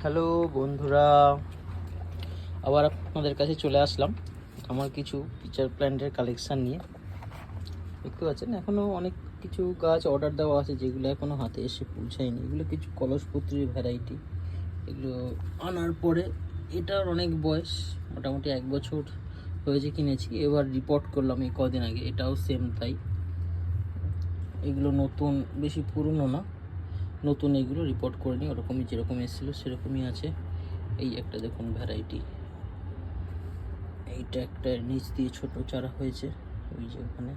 Hello বন্ধুরা, আবার আপনাদের কাছে চলে আসলাম আমার কিছু পিচার প্ল্যান্টের কালেকশান নিয়ে। দেখতে পাচ্ছেন এখনও অনেক কিছু গাছ অর্ডার দেওয়া আছে যেগুলো এখনও হাতে এসে পৌঁছায়নি। এগুলো কিছু কলসপত্রীর ভ্যারাইটি। এগুলো আনার পরে এটার অনেক বয়স, মোটামুটি 1 বছর হয়েছে কিনেছি, এবার রিপোর্ট করলাম এই কদিন আগে। এটাও সেম তাই। এগুলো নতুন, বেশি পুরনো না, নতুন। এগুলো রিপোর্ট করিনি, ওরকমই যেরকম এসেছিলো সেরকমই আছে। এই একটা দেখুন ভ্যারাইটি, এইটা একটা নিচ দিয়ে ছোট চারা হয়েছে, ওই যে ওখানে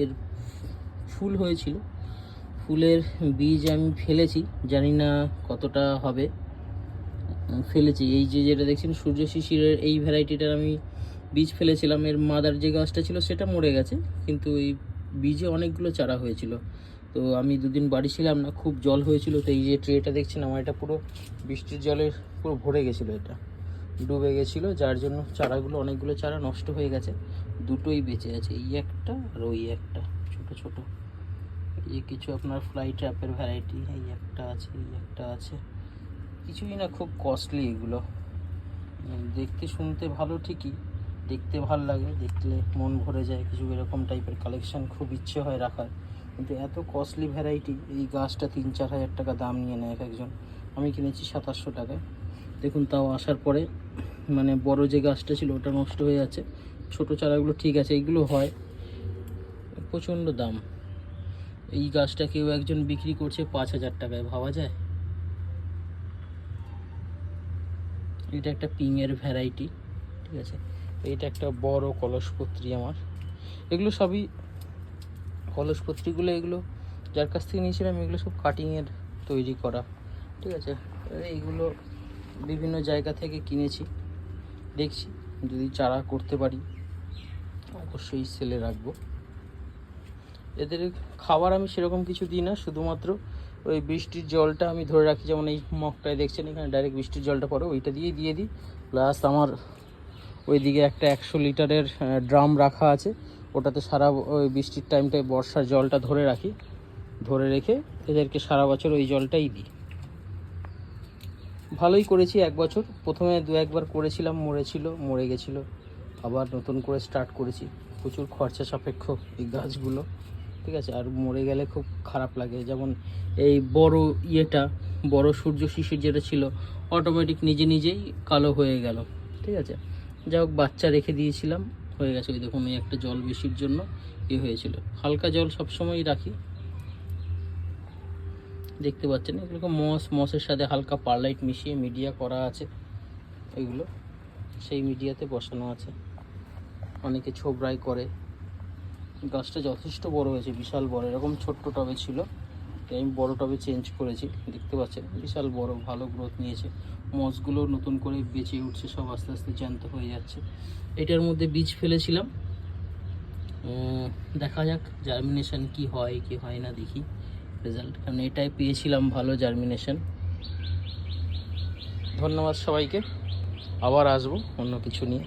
এর ফুল হয়েছিল। ফুলের বীজ আমি ফেলেছি, জানি না কতটা হবে, ফেলেছি। এই যে যেটা দেখছেন সূর্য শিশিরের এই ভ্যারাইটিটার আমি বীজ ফেলেছিলাম। এর মাদার যে গাছটা ছিল সেটা মরে গেছে, কিন্তু এই বীজে অনেকগুলো চারা হয়েছিল। তো আমি দুদিন বাড়ি ছিলাম না, খুব জল হয়েছিল। তো এই যে ট্রেটা দেখছেন আমার, এটা পুরো বৃষ্টির জলে পুরো ভরে গেছিলো, এটা ডুবে গেছিলো, যার জন্য চারাগুলো, অনেকগুলো চারা নষ্ট হয়ে গেছে। দুটোই বেঁচে আছে, এই একটা আর ওই একটা ছোট ছোট। এই কিছু আপনার ফ্লাই ট্র্যাপের ভ্যারাইটি, এই একটা আছে, এই একটা আছে। কিছুই না, খুব কস্টলি এগুলো। দেখতে শুনতে ভালো ঠিকই, দেখতে ভালো লাগে, দেখলে মন ভরে যায়। কিছু এরকম টাইপের কালেকশান খুব ইচ্ছে হয় রাখার, কিন্তু এত কস্টলি ভ্যারাইটি। এই গাছটা 3-4 হাজার টাকা দাম নিয়ে নেয় এক একজন। আমি কিনেছি 2700 টাকায়। দেখুন, তাও আসার পরে মানে বড় যে গাছটা ছিল ওটা নষ্ট হয়ে যাচ্ছে, ছোট চারাগুলো ঠিক আছে। এইগুলো হয়, প্রচণ্ড দাম। এই গাছটা কেউ একজন বিক্রি করছে 5000 টাকায়, ভাবা যায়? এটা একটা পিংয়ের ভ্যারাইটি, ঠিক আছে। এইটা একটা বড় কলসপত্রী আমার। এগুলো সবই কলসপত্রীগুলো, এগুলো যার কাছ থেকে নিয়েছিলাম এগুলো সব কাটিংয়ের তৈরি করা, ঠিক আছে। এইগুলো বিভিন্ন জায়গা থেকে কিনেছি, দেখছি যদি চারা করতে পারি অবশ্যই সেলে রাখবো। এদের খাবার আমি সেরকম কিছু দিই না, শুধুমাত্র ওই বৃষ্টির জলটা আমি ধরে রাখি। যেমন এই মগটায় দেখছেন এখানে ডাইরেক্ট বৃষ্টির জলটা পড়ে, ওইটা দিয়ে দিই। প্লাস আমার ওইদিকে একটা 100 লিটারের ড্রাম রাখা আছে, ওটাতে সারা ওই বৃষ্টির টাইমটায় বর্ষার জলটা ধরে রাখি। ধরে রেখে এদেরকে সারা বছর ওই জলটাই দিই। ভালোই করেছি 1 বছর। প্রথমে 2-1 বার করেছিলাম, মরে গেছিলো, আবার নতুন করে স্টার্ট করেছি। প্রচুর খরচা সাপেক্ষ এই গাছগুলো, ঠিক আছে। আর মরে গেলে খুব খারাপ লাগে। যেমন এই বড় সূর্য শিশির যেটা ছিল, অটোমেটিক নিজেই কালো হয়ে গেল, ঠিক আছে। যাই হোক, বাচ্চা রেখে দিয়েছিলাম, হয়ে গেছে। ওই দেখুন, এই একটা জল বেশির জন্য হয়েছিল। হালকা জল সবসময় রাখি। দেখতে পাচ্ছেন এগুলোকে মসের সাথে হালকা পারলাইট মিশিয়ে মিডিয়া করা আছে। এগুলো সেই মিডিয়াতে বসানো আছে, অনেকে ছোবরাই করে। গাছটা যথেষ্ট বড় হয়েছে, বিশাল বড়। এরকম ছোট্ট টবে ছিল, তাই আমি বড় টবে চেঞ্জ করেছি। দেখতে পাচ্ছেন বিশাল বড়, ভালো গ্রোথ নিয়েছে। মসগুলো নতুন করে বেঁচে উঠছে, সব আস্তে আস্তে জ্যান্ত হয়ে যাচ্ছে। এটার মধ্যে বীজ ফেলেছিলাম, দেখা যাক জার্মিনেশন কি হয় না, দেখি রেজাল্ট। কারণ এটাই পেয়েছিলাম ভালো জার্মিনেশন। ধন্যবাদ সবাইকে, আবার আসবো অন্য কিছু নিয়ে।